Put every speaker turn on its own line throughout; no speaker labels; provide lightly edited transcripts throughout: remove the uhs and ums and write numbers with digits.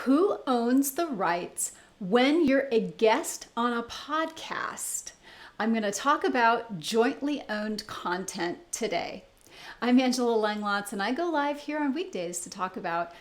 Who owns the rights when you're a guest on a podcast? I'm going to talk about jointly owned content today. I'm Angela Langlotz, and I go live here on weekdays to talk about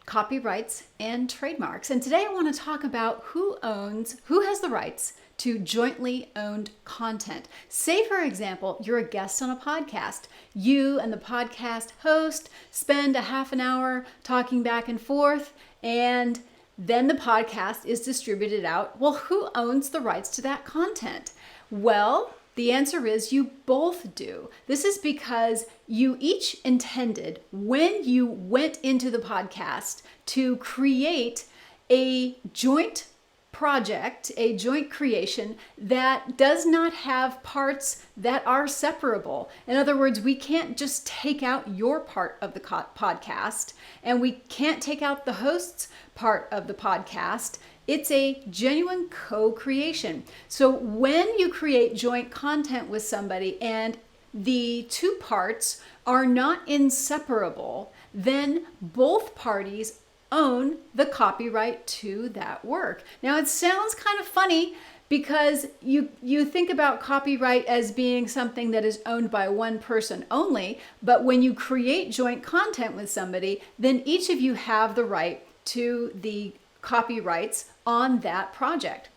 copyrights and trademarks. And today I want to talk about who has the rights to jointly owned content. Say, for example, you're a guest on a podcast. You and the podcast host spend a half an hour talking back and forth, and then the podcast is distributed out. Well, who owns the rights to that content? Well, the answer is you both do. This is because you each intended, when you went into the podcast, to create a joint project, a joint creation that does not have parts that are separable. In other words, we can't just take out your part of the podcast, and we can't take out the host's part of the podcast. It's a genuine co-creation. So when you create joint content with somebody and the two parts are not inseparable, then both parties own the copyright to that work. Now, it sounds kind of funny because you think about copyright as being something that is owned by one person only, but when you create joint content with somebody, then each of you have the right to the copyrights on that project.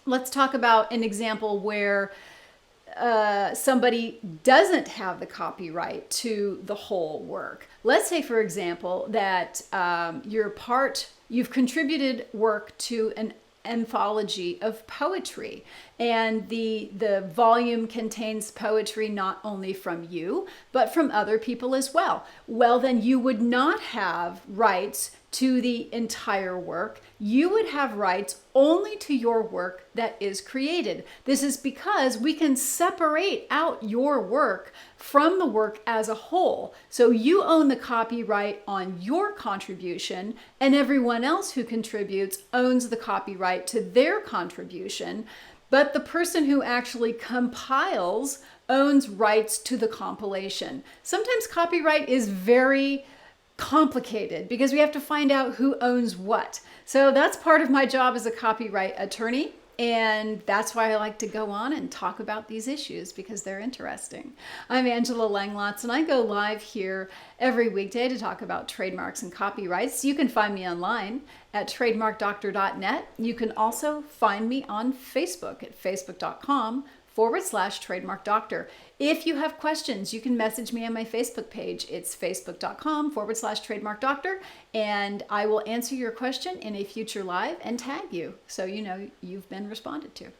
Let's talk about an example where somebody doesn't have the copyright to the whole work. Let's say, for example, that you've contributed work to an anthology of poetry, and the volume contains poetry not only from you, but from other people as well. Well, then you would not have rights to the entire work. You would have rights only to your work that is created. This is because we can separate out your work from the work as a whole. So you own the copyright on your contribution, and everyone else who contributes owns the copyright to their contribution. But the person who actually compiles owns rights to the compilation. Sometimes copyright is very complicated because we have to find out who owns what. So that's part of my job as a copyright attorney, and that's why I like to go on and talk about these issues because they're interesting. I'm Angela Langlotz, and I go live here every weekday to talk about trademarks and copyrights. You can find me online at TrademarkDoctor.net. You can also find me on Facebook at facebook.com/Trademark Doctor. If you have questions, you can message me on my Facebook page. It's facebook.com/Trademark Doctor, and I will answer your question in a future live and tag you so you know you've been responded to.